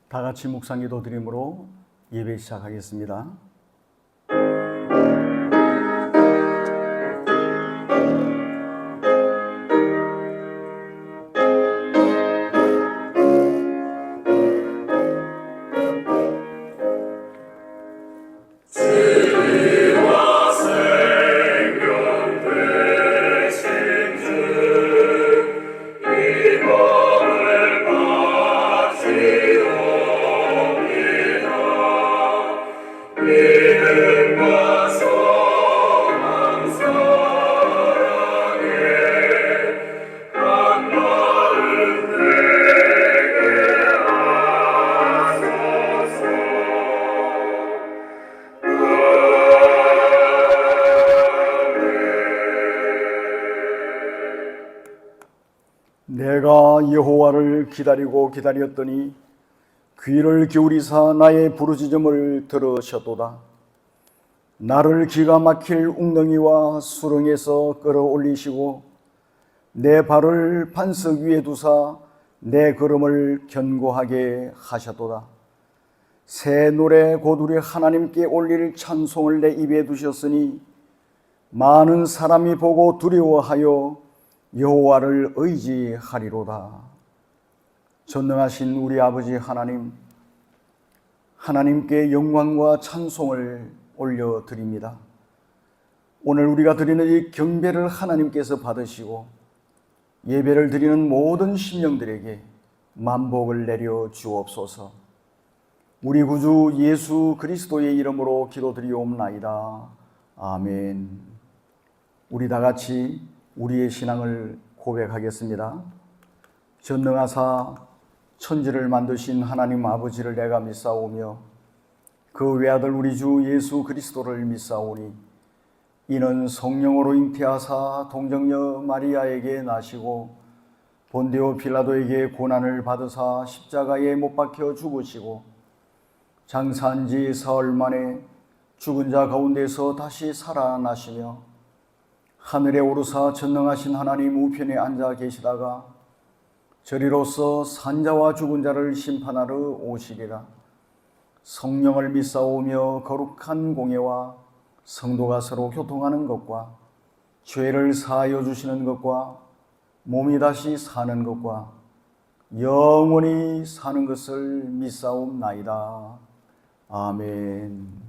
다 같이 묵상기도 드림으로 예배 시작하겠습니다. 내가 여호와를 기다리고 기다렸더니 귀를 기울이사 나의 부르짖음을 들으셨도다. 나를 기가 막힐 웅덩이와 수렁에서 끌어올리시고 내 발을 반석 위에 두사 내 걸음을 견고하게 하셨도다. 새 노래 곧 우리 하나님께 올릴 찬송을 내 입에 두셨으니 많은 사람이 보고 두려워하여 여호와를 의지하리로다. 전능하신 우리 아버지 하나님, 하나님께 영광과 찬송을 올려드립니다. 오늘 우리가 드리는 이 경배를 하나님께서 받으시고 예배를 드리는 모든 심령들에게 만복을 내려 주옵소서. 우리 구주 예수 그리스도의 이름으로 기도드리옵나이다. 아멘. 우리 다 같이 우리의 신앙을 고백하겠습니다. 전능하사 천지를 만드신 하나님 아버지를 내가 믿사오며 그 외아들 우리 주 예수 그리스도를 믿사오니 이는 성령으로 잉태하사 동정녀 마리아에게 나시고 본디오 빌라도에게 고난을 받으사 십자가에 못 박혀 죽으시고 장사한 지 사흘 만에 죽은 자 가운데서 다시 살아나시며 하늘에 오르사 전능하신 하나님 우편에 앉아 계시다가 저리로서 산자와 죽은 자를 심판하러 오시리라. 성령을 믿사오며 거룩한 공예와 성도가 서로 교통하는 것과 죄를 사하여 주시는 것과 몸이 다시 사는 것과 영원히 사는 것을 믿사옵나이다. 아멘.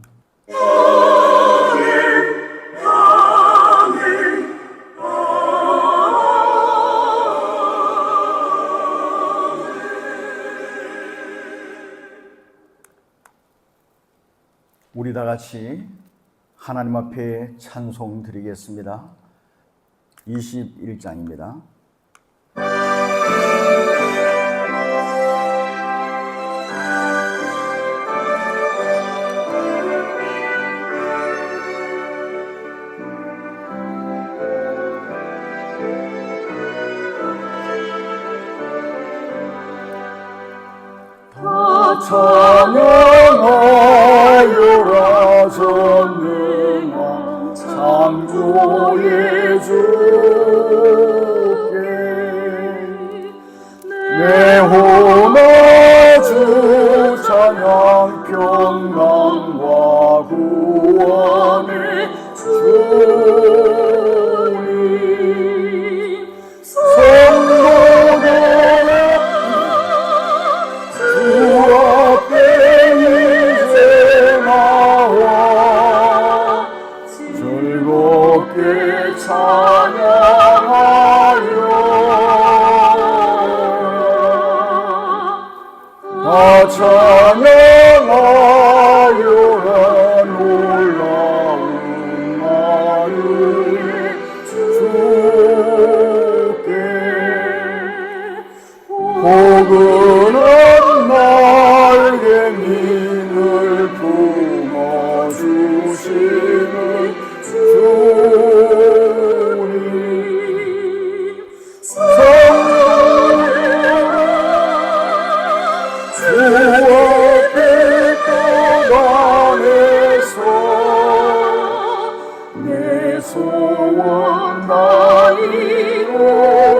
우리 다 같이 하나님 앞에 찬송 드리겠습니다. 21장입니다. 찬양하여라 전능한 창조의 주께 내 혼아 주 찬양 평강과 구원의 주님 성도들아 찬양하여라 놀라운 나의 주께 포근한 날개 민을 품어주시는 주님 소원 다이오리라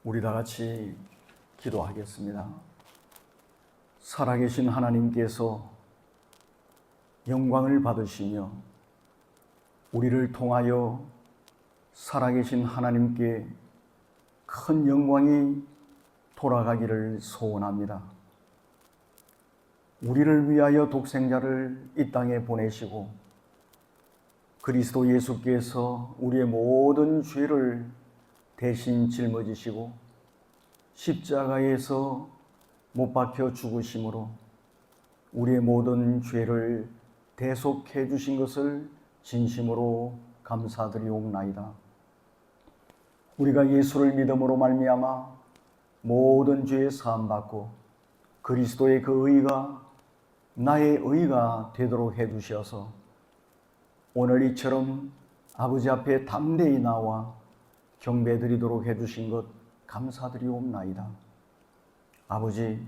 우리 다 같이 기도하겠습니다. 살아계신 하나님께서 영광을 받으시며 우리를 통하여 살아계신 하나님께 큰 영광이 돌아가기를 소원합니다. 우리를 위하여 독생자를 이 땅에 보내시고 그리스도 예수께서 우리의 모든 죄를 대신 짊어지시고 십자가에서 못 박혀 죽으심으로 우리의 모든 죄를 대속해 주신 것을 진심으로 감사드리옵나이다. 우리가 예수를 믿음으로 말미암아 모든 죄에 사함받고 그리스도의 그 의가 나의 의가 되도록 해주셔서 오늘 이처럼 아버지 앞에 담대히 나와 경배드리도록 해주신 것 감사드리옵나이다. 아버지,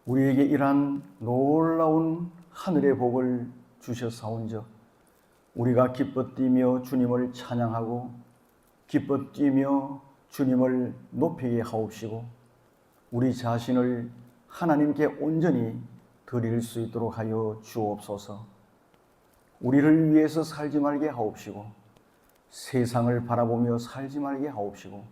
우리에게 이러한 놀라운 하늘의 복을 주셨사온즉 우리가 기뻐 뛰며 주님을 찬양하고 기뻐 뛰며 주님을 높이게 하옵시고 우리 자신을 하나님께 온전히 드릴 수 있도록 하여 주옵소서. 우리를 위해서 살지 말게 하옵시고 세상을 바라보며 살지 말게 하옵시고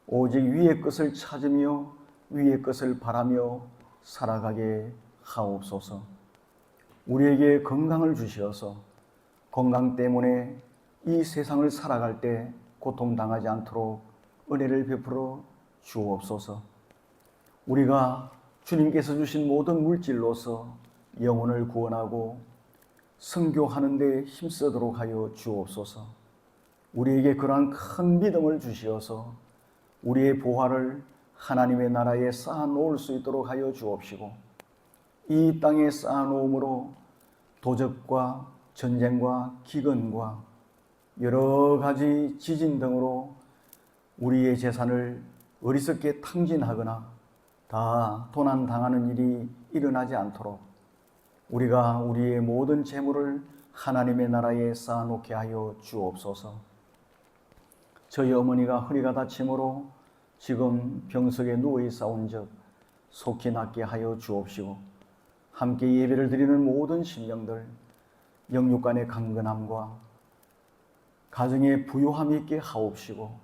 오직 위의 것을 찾으며 위의 것을 바라며 살아가게 하옵소서. 우리에게 건강을 주시어서 건강 때문에 이 세상을 살아갈 때 고통당하지 않도록 은혜를 베풀어 주옵소서. 우리가 주님께서 주신 모든 물질로서 영혼을 구원하고 선교하는 데 힘쓰도록 하여 주옵소서. 우리에게 그러한 큰 믿음을 주시어서 우리의 보화를 하나님의 나라에 쌓아놓을 수 있도록 하여 주옵시고 이 땅에 쌓아놓음으로 도적과 전쟁과 기근과 여러 가지 지진 등으로 우리의 재산을 어리석게 탕진하거나 다 도난당하는 일이 일어나지 않도록 우리가 우리의 모든 재물을 하나님의 나라에 쌓아놓게 하여 주옵소서. 저희 어머니가 허리가 다침으로 지금 병석에 누워있사온즉 속히 낫게 하여 주옵시고 함께 예배를 드리는 모든 심령들 영육간의 강건함과 가정의 부요함이 있게 하옵시고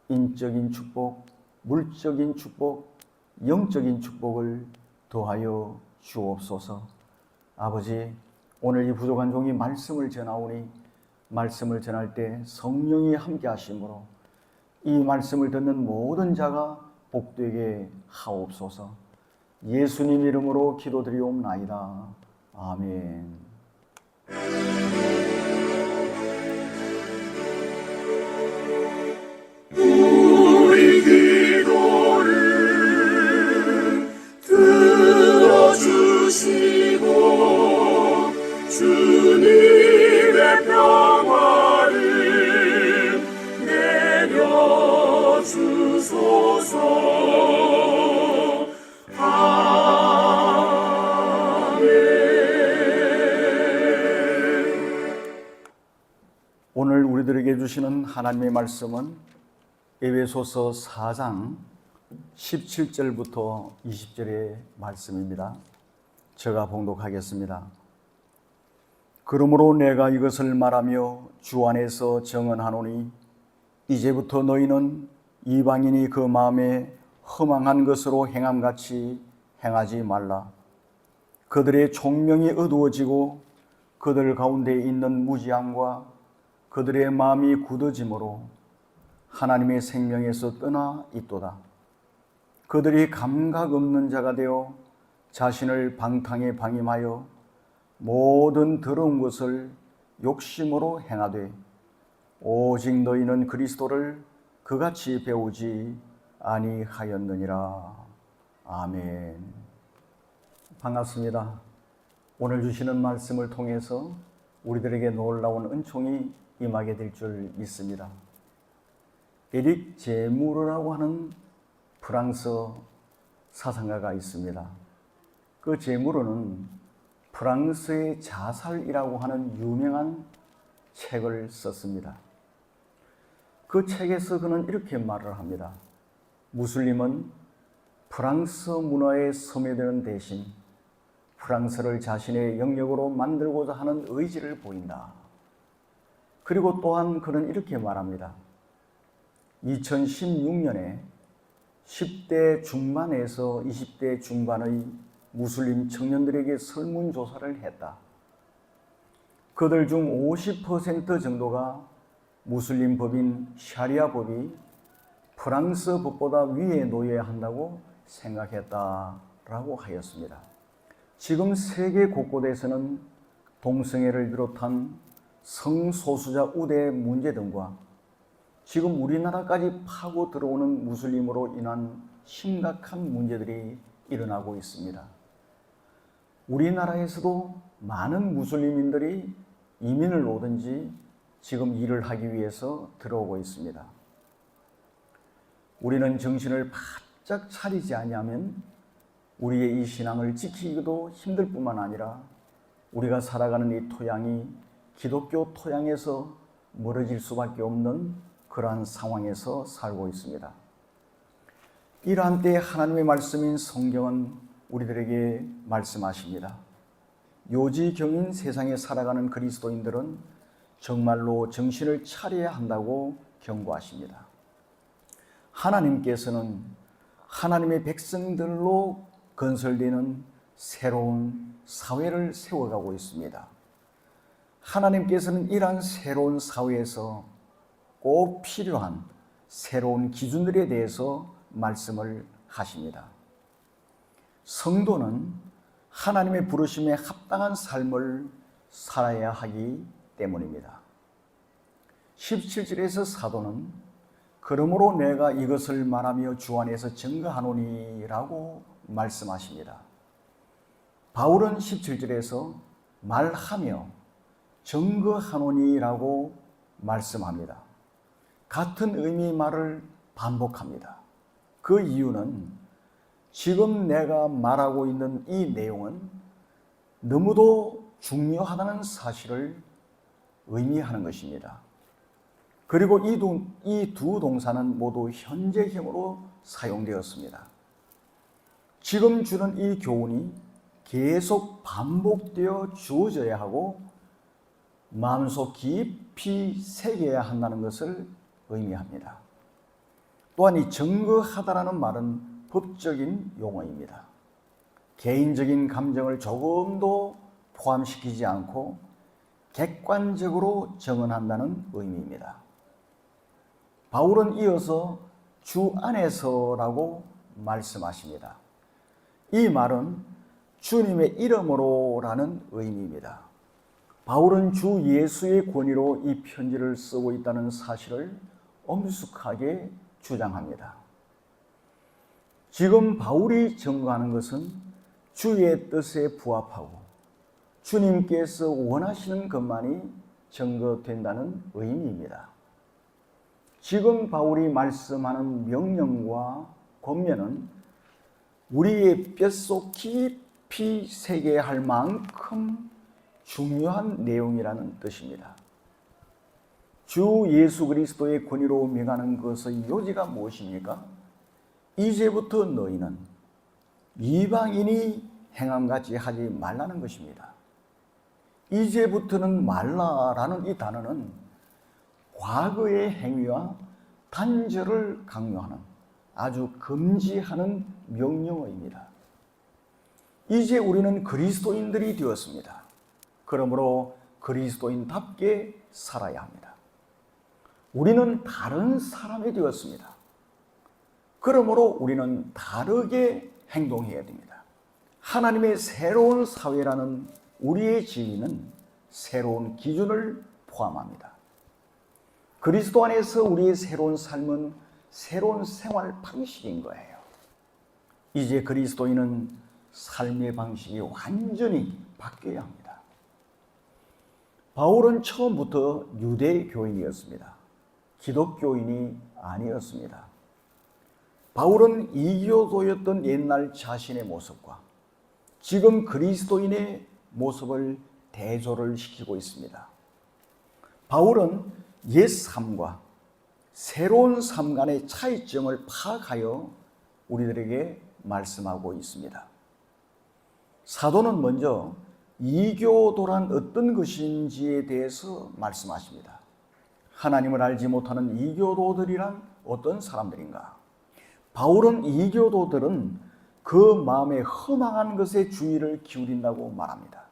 인적인 축복, 물적인 축복, 영적인 축복을 더하여 주옵소서. 아버지, 오늘 이 부족한 종이 말씀을 전하오니 말씀을 전할 때 성령이 함께 하심으로 이 말씀을 듣는 모든 자가 복되게 하옵소서. 예수님 이름으로 기도드리옵나이다. 아멘. 우리 기도를 들어주시고 주님의 평화를 내려주소서. 오늘 우리들에게 주시는 하나님의 말씀은 에베소서 4장 17절부터 20절의 말씀입니다. 제가 봉독하겠습니다. 그러므로 내가 이것을 말하며 주 안에서 정언하노니 이제부터 너희는 이방인이 그 마음에 허망한 것으로 행함같이 행하지 말라. 그들의 총명이 어두워지고 그들 가운데 있는 무지함과 그들의 마음이 굳어짐으로 하나님의 생명에서 떠나 있도다. 그들이 감각 없는 자가 되어 자신을 방탕에 방임하여 모든 더러운 것을 욕심으로 행하되 오직 너희는 그리스도를 그같이 배우지 아니하였느니라. 아멘. 반갑습니다. 오늘 주시는 말씀을 통해서 우리들에게 놀라운 은총이 임하게 될 줄 믿습니다. 에릭 제무르라고 하는 프랑스 사상가가 있습니다. 그 제무르는 프랑스의 자살이라고 하는 유명한 책을 썼습니다. 그 책에서 그는 이렇게 말을 합니다. 무슬림은 프랑스 문화에 소매되는 대신 프랑스를 자신의 영역으로 만들고자 하는 의지를 보인다. 그리고 또한 그는 이렇게 말합니다. 2016년에 10대 중반에서 20대 중반의 무슬림 청년들에게 설문조사를 했다. 그들 중 50% 정도가 무슬림 법인 샤리아 법이 프랑스 법보다 위에 놓여야 한다고 생각했다라고 하였습니다. 지금 세계 곳곳에서는 동성애를 비롯한 성소수자 우대 문제 등과 지금 우리나라까지 파고 들어오는 무슬림으로 인한 심각한 문제들이 일어나고 있습니다. 우리나라에서도 많은 무슬림인들이 이민을 오든지 지금 일을 하기 위해서 들어오고 있습니다. 우리는 정신을 바짝 차리지 아니하면 우리의 이 신앙을 지키기도 힘들 뿐만 아니라 우리가 살아가는 이 토양이 기독교 토양에서 멀어질 수밖에 없는 그러한 상황에서 살고 있습니다. 이러한 때에 하나님의 말씀인 성경은 우리들에게 말씀하십니다. 요지경인 세상에 살아가는 그리스도인들은 정말로 정신을 차려야 한다고 경고하십니다. 하나님께서는 하나님의 백성들로 건설되는 새로운 사회를 세워가고 있습니다. 하나님께서는 이러한 새로운 사회에서 꼭 필요한 새로운 기준들에 대해서 말씀을 하십니다. 성도는 하나님의 부르심에 합당한 삶을 살아야 하기 때문입니다. 17절에서 사도는 그러므로 내가 이것을 말하며 주 안에서 증거하노니라고 말씀하십니다. 바울은 17절에서 말하며 증거하노니라고 말씀합니다. 같은 의미의 말을 반복합니다. 그 이유는 지금 내가 말하고 있는 이 내용은 너무도 중요하다는 사실을 의미하는 것입니다. 그리고 이 두 동사는 모두 현재형으로 사용되었습니다. 지금 주는 이 교훈이 계속 반복되어 주어져야 하고 마음속 깊이 새겨야 한다는 것을 의미합니다. 또한 이 증거하다라는 말은 법적인 용어입니다. 개인적인 감정을 조금도 포함시키지 않고 객관적으로 정언한다는 의미입니다. 바울은 이어서 주 안에서라고 말씀하십니다. 이 말은 주님의 이름으로라는 의미입니다. 바울은 주 예수의 권위로 이 편지를 쓰고 있다는 사실을 엄숙하게 주장합니다. 지금 바울이 증거하는 것은 주의 뜻에 부합하고 주님께서 원하시는 것만이 증거된다는 의미입니다. 지금 바울이 말씀하는 명령과 권면은 우리의 뼛속 깊이 새겨야 할 만큼 중요한 내용이라는 뜻입니다. 주 예수 그리스도의 권위로 명하는 것의 요지가 무엇입니까? 이제부터 너희는 이방인이 행함같이 하지 말라는 것입니다. 이제부터는 말라라는 이 단어는 과거의 행위와 단절을 강요하는 아주 금지하는 명령어입니다. 이제 우리는 그리스도인들이 되었습니다. 그러므로 그리스도인답게 살아야 합니다. 우리는 다른 사람이 되었습니다. 그러므로 우리는 다르게 행동해야 됩니다. 하나님의 새로운 사회라는 우리의 지위는 새로운 기준을 포함합니다. 그리스도 안에서 우리의 새로운 삶은 새로운 생활 방식인 거예요. 이제 그리스도인은 삶의 방식이 완전히 바뀌어야 합니다. 바울은 처음부터 유대 교인이었습니다. 기독교인이 아니었습니다. 바울은 이교도였던 옛날 자신의 모습과 지금 그리스도인의 모습을 대조를 시키고 있습니다. 바울은 옛 삶과 새로운 삶 간의 차이점을 파악하여 우리들에게 말씀하고 있습니다. 사도는 먼저 이교도란 어떤 것인지에 대해서 말씀하십니다. 하나님을 알지 못하는 이교도들이란 어떤 사람들인가? 바울은 이교도들은 그 마음에 허망한 것에 주의를 기울인다고 말합니다.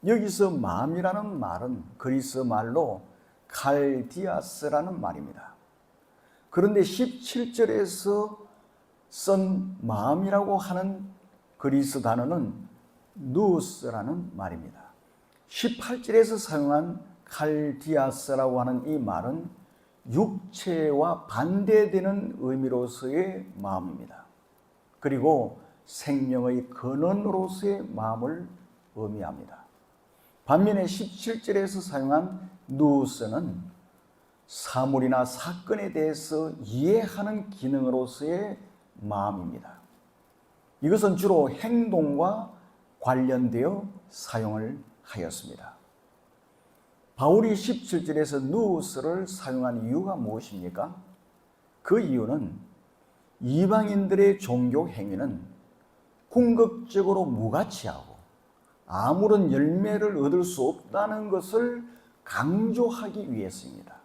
여기서 마음이라는 말은 그리스 말로 칼디아스라는 말입니다. 그런데 17절에서 쓴 마음이라고 하는 그리스 단어는 누스라는 말입니다. 18절에서 사용한 칼디아스라고 하는 이 말은 육체와 반대되는 의미로서의 마음입니다. 그리고 생명의 근원으로서의 마음을 의미합니다. 반면에 17절에서 사용한 누스는 사물이나 사건에 대해서 이해하는 기능으로서의 마음입니다. 이것은 주로 행동과 관련되어 사용을 하였습니다. 바울이 17절에서 누스를 사용한 이유가 무엇입니까? 그 이유는 이방인들의 종교 행위는 궁극적으로 무가치하고 아무런 열매를 얻을 수 없다는 것을 강조하기 위해서입니다.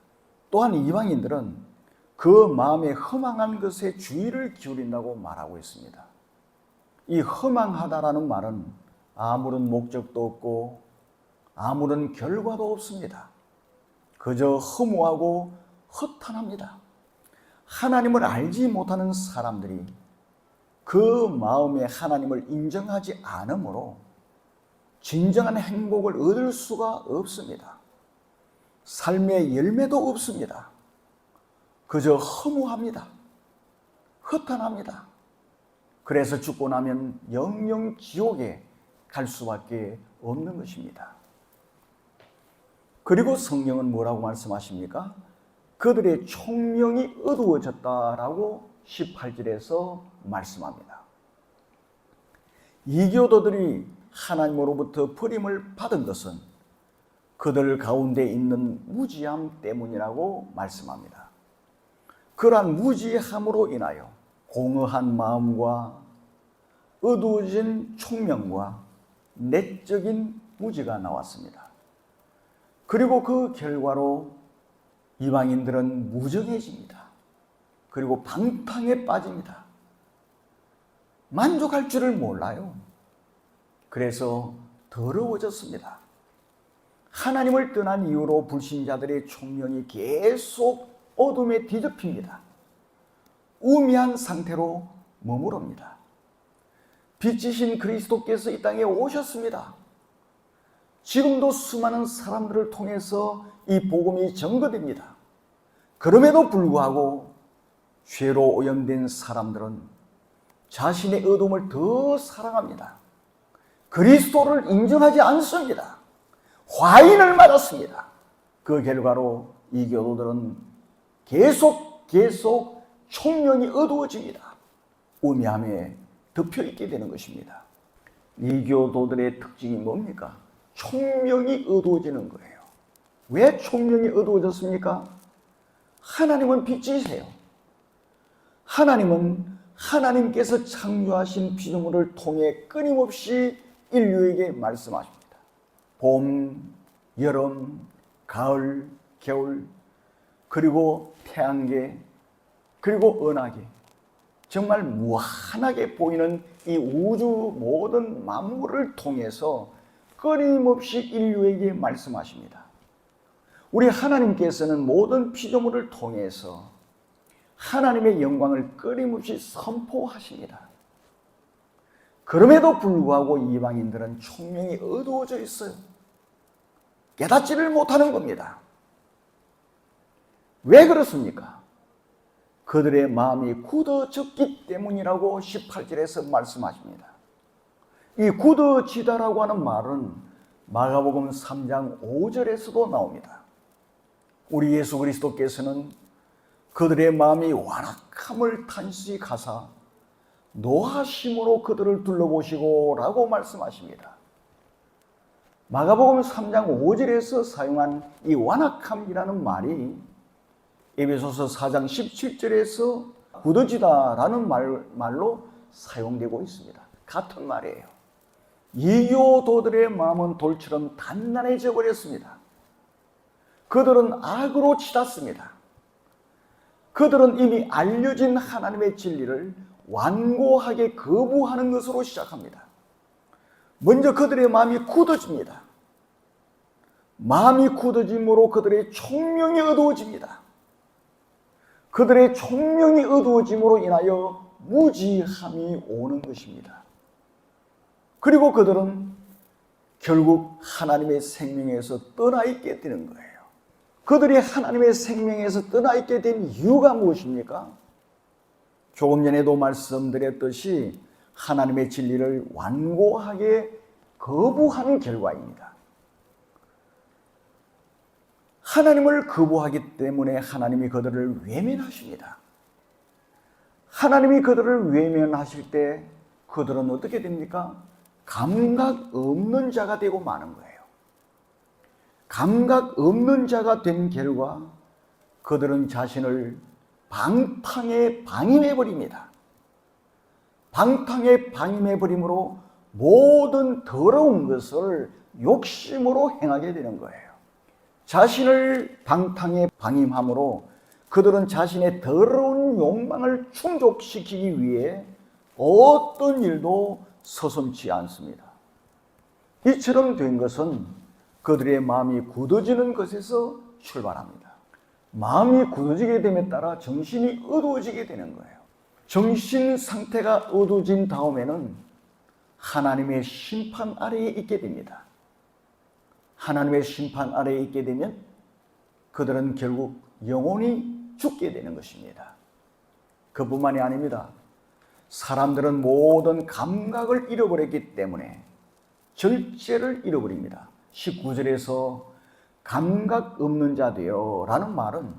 또한 이방인들은 그 마음에 허망한 것에 주의를 기울인다고 말하고 있습니다. 이 허망하다라는 말은 아무런 목적도 없고 아무런 결과도 없습니다. 그저 허무하고 허탄합니다. 하나님을 알지 못하는 사람들이 그 마음에 하나님을 인정하지 않으므로 진정한 행복을 얻을 수가 없습니다. 삶의 열매도 없습니다. 그저 허무합니다. 허탄합니다. 그래서 죽고 나면 영영 지옥에 갈 수밖에 없는 것입니다. 그리고 성경은 뭐라고 말씀하십니까? 그들의 총명이 어두워졌다라고 18절에서 말씀합니다. 이교도들이 하나님으로부터 버림을 받은 것은 그들 가운데 있는 무지함 때문이라고 말씀합니다. 그러한 무지함으로 인하여 공허한 마음과 어두워진 총명과 내적인 무지가 나왔습니다. 그리고 그 결과로 이방인들은 무정해집니다. 그리고 방탕에 빠집니다. 만족할 줄을 몰라요. 그래서 더러워졌습니다. 하나님을 떠난 이후로 불신자들의 총명이 계속 어둠에 뒤덮입니다. 우미한 상태로 머무릅니다. 빛이신 그리스도께서 이 땅에 오셨습니다. 지금도 수많은 사람들을 통해서 이 복음이 전거됩니다. 그럼에도 불구하고 죄로 오염된 사람들은 자신의 어둠을 더 사랑합니다. 그리스도를 인정하지 않습니다. 화인을 맞았습니다. 그 결과로 이 교도들은 계속 총명이 어두워집니다. 우매함에 덮여 있게 되는 것입니다. 이 교도들의 특징이 뭡니까? 총명이 어두워지는 거예요. 왜 총명이 어두워졌습니까? 하나님은 빛이세요. 하나님은 하나님께서 창조하신 피조물을 통해 끊임없이 인류에게 말씀하십니다. 봄, 여름, 가을, 겨울, 그리고 태양계, 그리고 은하계, 정말 무한하게 보이는 이 우주 모든 만물을 통해서 끊임없이 인류에게 말씀하십니다. 우리 하나님께서는 모든 피조물을 통해서 하나님의 영광을 끊임없이 선포하십니다. 그럼에도 불구하고 이방인들은 총명이 어두워져 있어요. 깨닫지를 못하는 겁니다. 왜 그렇습니까? 그들의 마음이 굳어졌기 때문이라고 18절에서 말씀하십니다. 이 굳어지다라고 하는 말은 마가복음 3장 5절에서도 나옵니다. 우리 예수 그리스도께서는 그들의 마음이 완악함을 탄식하사 노하심으로 그들을 둘러보시고 라고 말씀하십니다. 마가복음 3장 5절에서 사용한 이 완악함이라는 말이 에베소서 4장 17절에서 굳어지다라는 말로 사용되고 있습니다. 같은 말이에요. 이교도들의 마음은 돌처럼 단단해져 버렸습니다. 그들은 악으로 치닫습니다. 그들은 이미 알려진 하나님의 진리를 완고하게 거부하는 것으로 시작합니다. 먼저 그들의 마음이 굳어집니다. 마음이 굳어짐으로 그들의 총명이 어두워집니다. 그들의 총명이 어두워짐으로 인하여 무지함이 오는 것입니다. 그리고 그들은 결국 하나님의 생명에서 떠나 있게 되는 거예요. 그들이 하나님의 생명에서 떠나 있게 된 이유가 무엇입니까? 조금 전에도 말씀드렸듯이 하나님의 진리를 완고하게 거부하는 결과입니다. 하나님을 거부하기 때문에 하나님이 그들을 외면하십니다. 하나님이 그들을 외면하실 때 그들은 어떻게 됩니까? 감각 없는 자가 되고 마는 거예요. 감각 없는 자가 된 결과 그들은 자신을 방탕에 방임해버립니다. 방탕에 방임해버림으로 모든 더러운 것을 욕심으로 행하게 되는 거예요. 자신을 방탕에 방임함으로 그들은 자신의 더러운 욕망을 충족시키기 위해 어떤 일도 서슴지 않습니다. 이처럼 된 것은 그들의 마음이 굳어지는 것에서 출발합니다. 마음이 굳어지게 됨에 따라 정신이 어두워지게 되는 거예요. 정신 상태가 어두워진 다음에는 하나님의 심판 아래에 있게 됩니다. 하나님의 심판 아래에 있게 되면 그들은 결국 영원히 죽게 되는 것입니다. 그뿐만이 아닙니다. 사람들은 모든 감각을 잃어버렸기 때문에 절제를 잃어버립니다. 19절에서 감각 없는 자 되어 라는 말은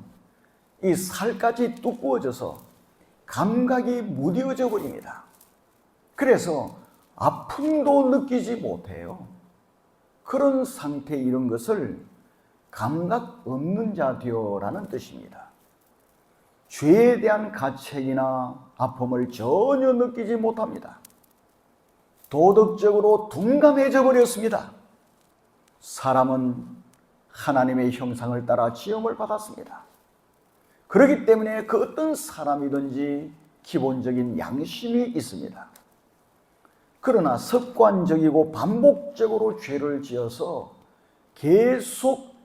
이 살까지 두꺼워져서 감각이 무뎌져 버립니다. 그래서 아픔도 느끼지 못해요. 그런 상태에 이른 것을 감각 없는 자 되어 라는 뜻입니다. 죄에 대한 가책이나 아픔을 전혀 느끼지 못합니다. 도덕적으로 둔감해져 버렸습니다. 사람은 하나님의 형상을 따라 지음을 받았습니다. 그렇기 때문에 그 어떤 사람이든지 기본적인 양심이 있습니다. 그러나 습관적이고 반복적으로 죄를 지어서 계속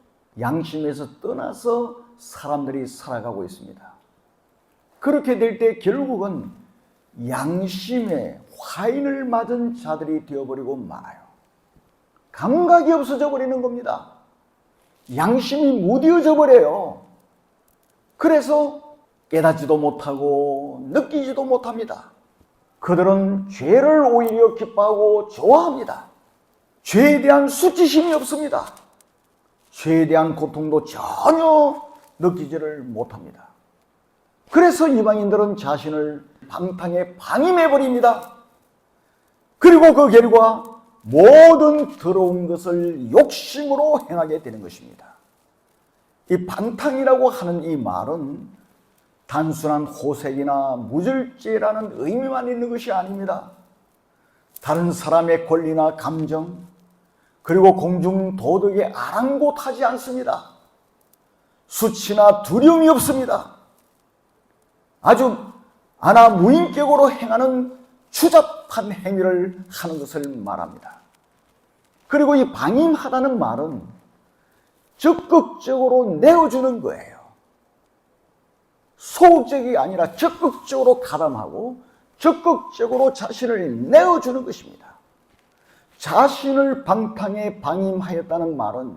양심에서 떠나서 사람들이 살아가고 있습니다. 그렇게 될 때 결국은 양심에 화인을 맞은 자들이 되어버리고 말아요. 감각이 없어져 버리는 겁니다. 양심이 무뎌져 버려요. 그래서 깨닫지도 못하고 느끼지도 못합니다. 그들은 죄를 오히려 기뻐하고 좋아합니다. 죄에 대한 수치심이 없습니다. 죄에 대한 고통도 전혀 느끼지를 못합니다. 그래서 이방인들은 자신을 방탕에 방임해버립니다. 그리고 그 결과 모든 더러운 것을 욕심으로 행하게 되는 것입니다. 이 방탕이라고 하는 이 말은 단순한 호색이나 무절제라는 의미만 있는 것이 아닙니다. 다른 사람의 권리나 감정, 그리고 공중 도덕에 아랑곳하지 않습니다. 수치나 두려움이 없습니다. 아주 무인격으로 행하는 추잡한 행위를 하는 것을 말합니다. 그리고 이 방임하다는 말은 적극적으로 내어주는 거예요. 소극적이 아니라 적극적으로 가담하고 적극적으로 자신을 내어주는 것입니다. 자신을 방탕에 방임하였다는 말은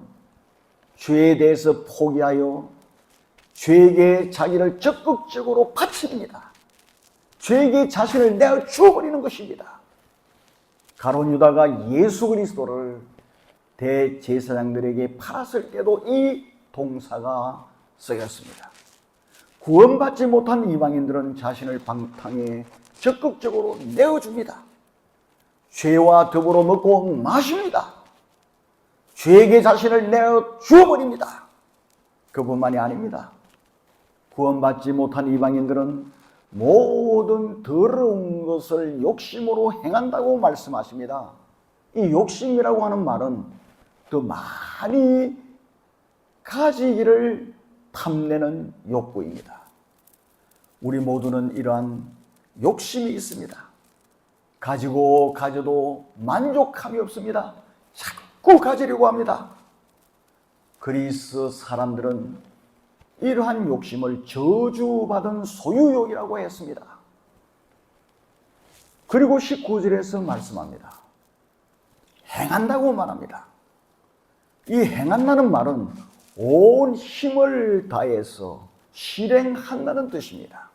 죄에 대해서 포기하여 죄에게 자기를 적극적으로 바칩니다. 죄에게 자신을 내어 주어버리는 것입니다. 가룟 유다가 예수 그리스도를 대제사장들에게 팔았을 때도 이 동사가 쓰였습니다. 구원받지 못한 이방인들은 자신을 방탕에 적극적으로 내어줍니다. 죄와 더불어 먹고 마십니다. 죄에게 자신을 내어 주어버립니다. 그뿐만이 아닙니다. 구원받지 못한 이방인들은 모든 더러운 것을 욕심으로 행한다고 말씀하십니다. 이 욕심이라고 하는 말은 더 많이 가지기를 탐내는 욕구입니다. 우리 모두는 이러한 욕심이 있습니다. 가지고 가져도 만족함이 없습니다. 자꾸 가지려고 합니다. 그리스 사람들은 이러한 욕심을 저주받은 소유욕이라고 했습니다. 그리고 19절에서 말씀합니다. 행한다고 말합니다. 이 행한다는 말은 온 힘을 다해서 실행한다는 뜻입니다.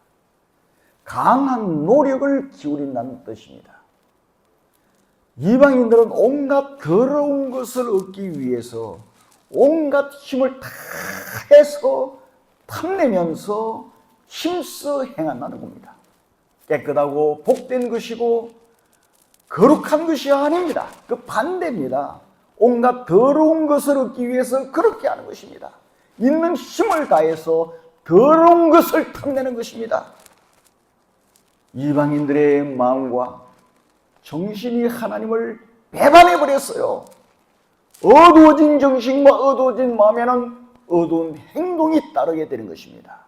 강한 노력을 기울인다는 뜻입니다. 이방인들은 온갖 더러운 것을 얻기 위해서 온갖 힘을 다 해서 탐내면서 힘써 행한다는 겁니다. 깨끗하고 복된 것이고 거룩한 것이 아닙니다. 그 반대입니다. 온갖 더러운 것을 얻기 위해서 그렇게 하는 것입니다. 있는 힘을 다해서 더러운 것을 탐내는 것입니다. 이방인들의 마음과 정신이 하나님을 배반해버렸어요. 어두워진 정신과 어두워진 마음에는 어두운 행동이 따르게 되는 것입니다.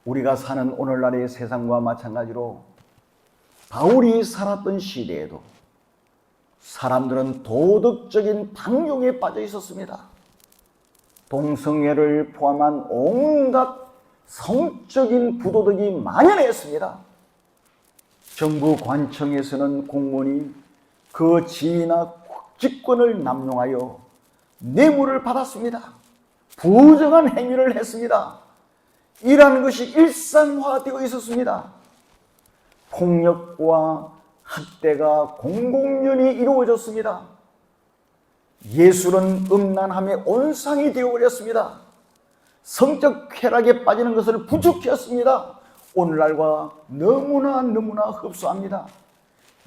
우리가 사는 오늘날의 세상과 마찬가지로 바울이 살았던 시대에도 사람들은 도덕적인 방종에 빠져 있었습니다. 동성애를 포함한 온갖 성적인 부도덕이 만연했습니다. 정부 관청에서는 공무원이 그 지위나 직권을 남용하여 뇌물을 받았습니다. 부정한 행위를 했습니다. 이라는 것이 일상화되어 있었습니다. 폭력과 학대가 공공연히 이루어졌습니다. 예술은 음란함의 온상이 되어버렸습니다. 성적 쾌락에 빠지는 것을 부추겼습니다. 오늘날과 너무나 흡사합니다.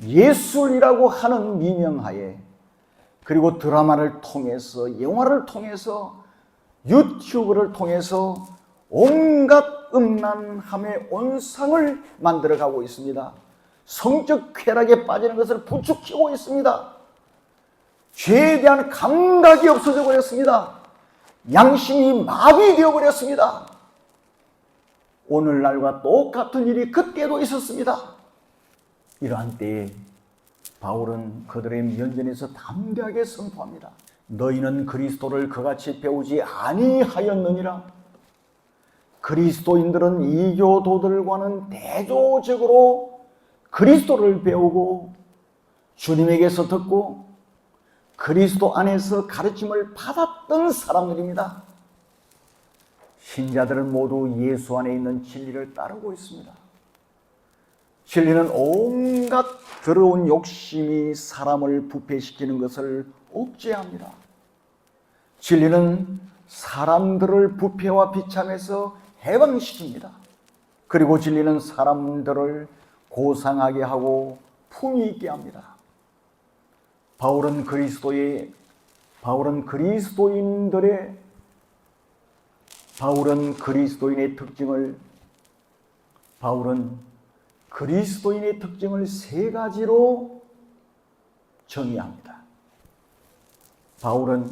예술이라고 하는 미명하에 그리고 드라마를 통해서 영화를 통해서 유튜브를 통해서 온갖 음란함의 온상을 만들어가고 있습니다. 성적 쾌락에 빠지는 것을 부추기고 있습니다. 죄에 대한 감각이 없어져 버렸습니다. 양심이 마비되어 버렸습니다. 오늘날과 똑같은 일이 그때도 있었습니다. 이러한 때에 바울은 그들의 면전에서 담대하게 선포합니다. 너희는 그리스도를 그같이 배우지 아니하였느니라. 그리스도인들은 이교도들과는 대조적으로 그리스도를 배우고 주님에게서 듣고 그리스도 안에서 가르침을 받았던 사람들입니다. 신자들은 모두 예수 안에 있는 진리를 따르고 있습니다. 진리는 온갖 더러운 욕심이 사람을 부패시키는 것을 억제합니다. 진리는 사람들을 부패와 비참에서 해방시킵니다. 그리고 진리는 사람들을 고상하게 하고 품위 있게 합니다. 바울은 그리스도인의 특징을 세 가지로 정의합니다. 바울은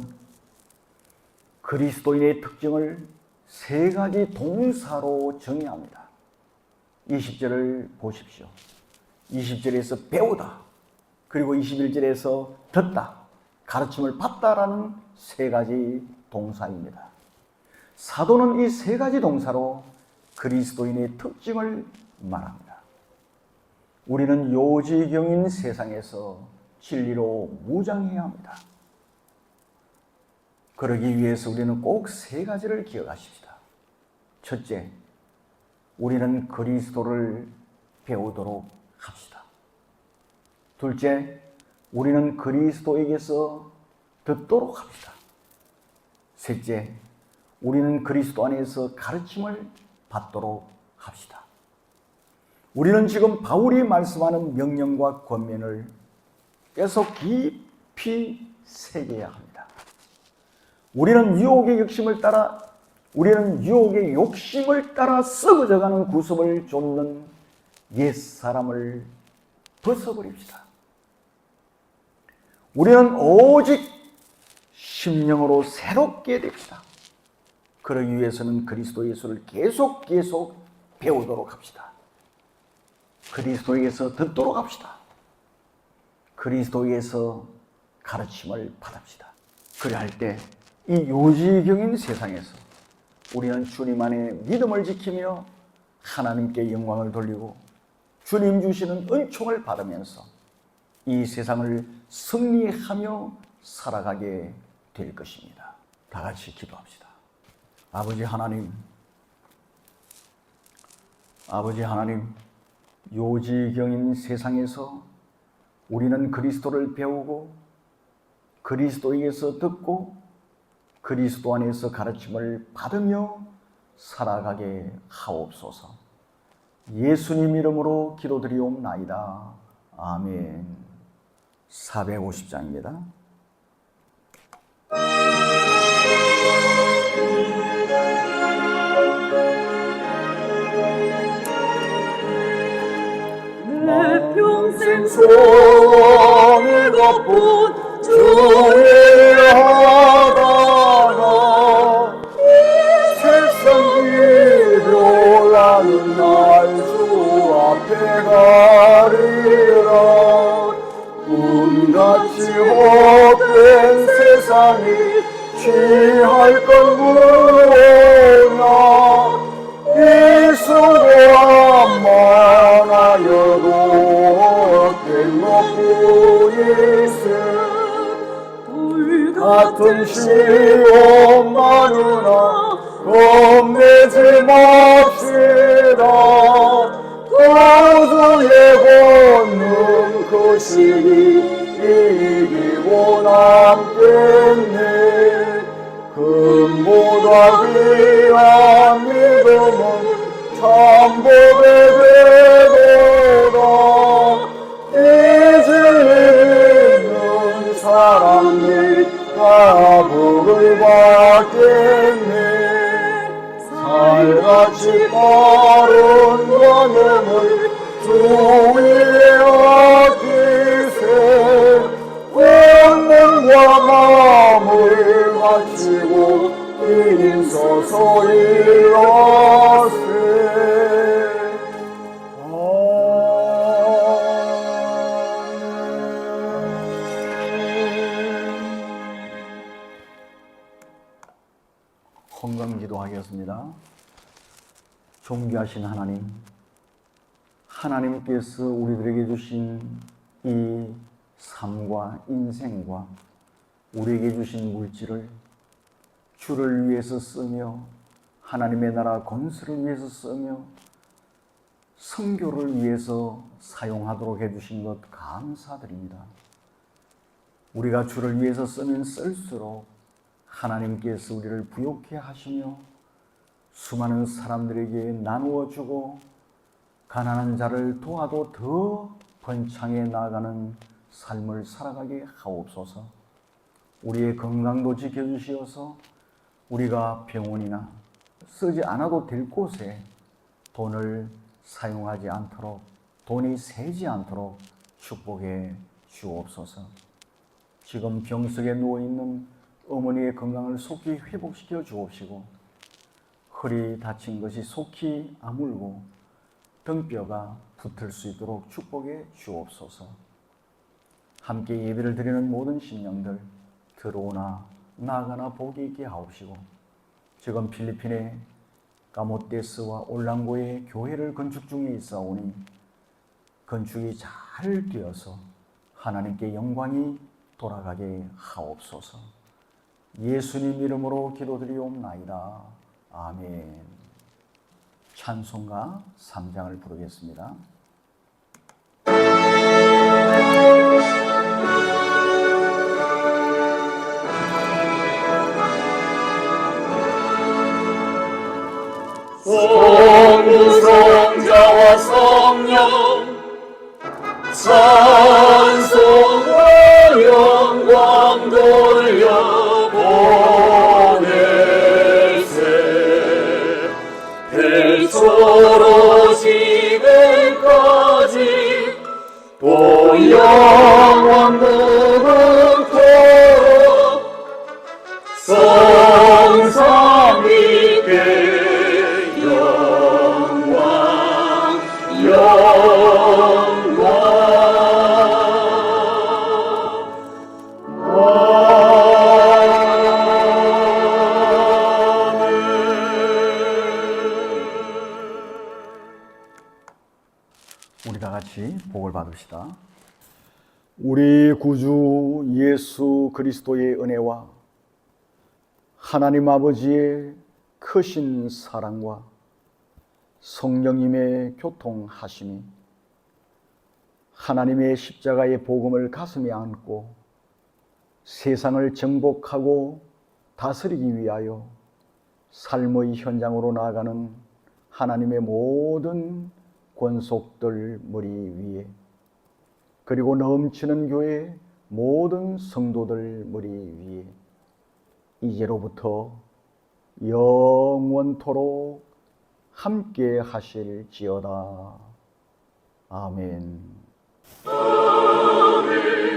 그리스도인의 특징을 세 가지 동사로 정의합니다. 20절을 보십시오. 20절에서 배우다, 그리고 21절에서 듣다, 가르침을 받다라는 세 가지 동사입니다. 사도는 이 세 가지 동사로 그리스도인의 특징을 말합니다. 우리는 요지경인 세상에서 진리로 무장해야 합니다. 그러기 위해서 우리는 꼭 세 가지를 기억하십시다. 첫째, 우리는 그리스도를 배우도록 합시다. 둘째, 우리는 그리스도에게서 듣도록 합시다. 셋째, 우리는 그리스도 안에서 가르침을 받도록 합시다. 우리는 지금 바울이 말씀하는 명령과 권면을 계속 깊이 새겨야 합니다. 우리는 유혹의 욕심을 따라 우리는 유혹의 욕심을 따라 썩어져가는 구습을 쫓는 옛사람을 벗어버립시다. 우리는 오직 심령으로 새롭게 됩시다. 그러기 위해서는 그리스도 예수를 계속 배우도록 합시다. 그리스도에게서 듣도록 합시다. 그리스도에게서 가르침을 받읍시다. 그래야 할 때 이 요지경인 세상에서 우리는 주님 안에 믿음을 지키며 하나님께 영광을 돌리고 주님 주시는 은총을 받으면서 이 세상을 승리하며 살아가게 될 것입니다. 다 같이 기도합시다. 아버지 하나님, 요지경인 세상에서 우리는 그리스도를 배우고 그리스도에게서 듣고 그리스도 안에서 가르침을 받으며 살아가게 하옵소서. 예수님 이름으로 기도드리옵나이다. 아멘. 450장입니다. 내 평생 소원을 걷고 주를 하다가 세상 위로 나는 날 주 앞에 가리라. 꿈같이 헛된 세상이 취할 건 무엇이냐. 이 수고한 만하여도 뗄것뿐이세. 불같은 시험 많으나 겁내지 맙시다. 도중에 걷는 그 시기 이기고 남겠네. 금보다 귀한 믿음은 참복의 되도다. 이 진리 있는 사람이 다 복을 받겠네. 살같이 빠른 걸음을 주 위에 아끼세. 권능과 마음을 바치고 인서서 일어세. 헌금기도하겠습니다. 존귀하신 하나님께서 우리들에게 주신 이 삶과 인생과 우리에게 주신 물질을 주를 위해서 쓰며 하나님의 나라 건설을 위해서 쓰며 선교를 위해서 사용하도록 해주신 것 감사드립니다. 우리가 주를 위해서 쓰면 쓸수록 하나님께서 우리를 부욕해 하시며 수많은 사람들에게 나누어 주고 가난한 자를 도와도 더 번창해 나아가는 삶을 살아가게 하옵소서. 우리의 건강도 지켜주시어서 우리가 병원이나 쓰지 않아도 될 곳에 돈을 사용하지 않도록, 돈이 새지 않도록 축복해 주옵소서. 지금 병석에 누워있는 어머니의 건강을 속히 회복시켜 주옵시고 허리 다친 것이 속히 아물고 등뼈가 붙을 수 있도록 축복해 주옵소서. 함께 예배를 드리는 모든 심령들 들어오나 나가나 복이 있게 하옵시고 지금 필리핀의 까모테스와 올랑고의 교회를 건축 중에 있사오니 건축이 잘 되어서 하나님께 영광이 돌아가게 하옵소서. 예수님 이름으로 기도드리옵나이다. 아멘. 찬송가 3장을 부르겠습니다. 성부 성자와 성령 찬송과 영광 돌려보내세. 영원토록 성삼위께 영광 우리 다 같이 복을 받읍시다. 우리 구주 예수 그리스도의 은혜와 하나님 아버지의 크신 사랑과 성령님의 교통하심이 하나님의 십자가의 복음을 가슴에 안고 세상을 정복하고 다스리기 위하여 삶의 현장으로 나아가는 하나님의 모든 권속들 머리 위에, 그리고 넘치는 교회 모든 성도들 머리 위에 이제로부터 영원토록 함께 하실지어다. 아멘. 아멘.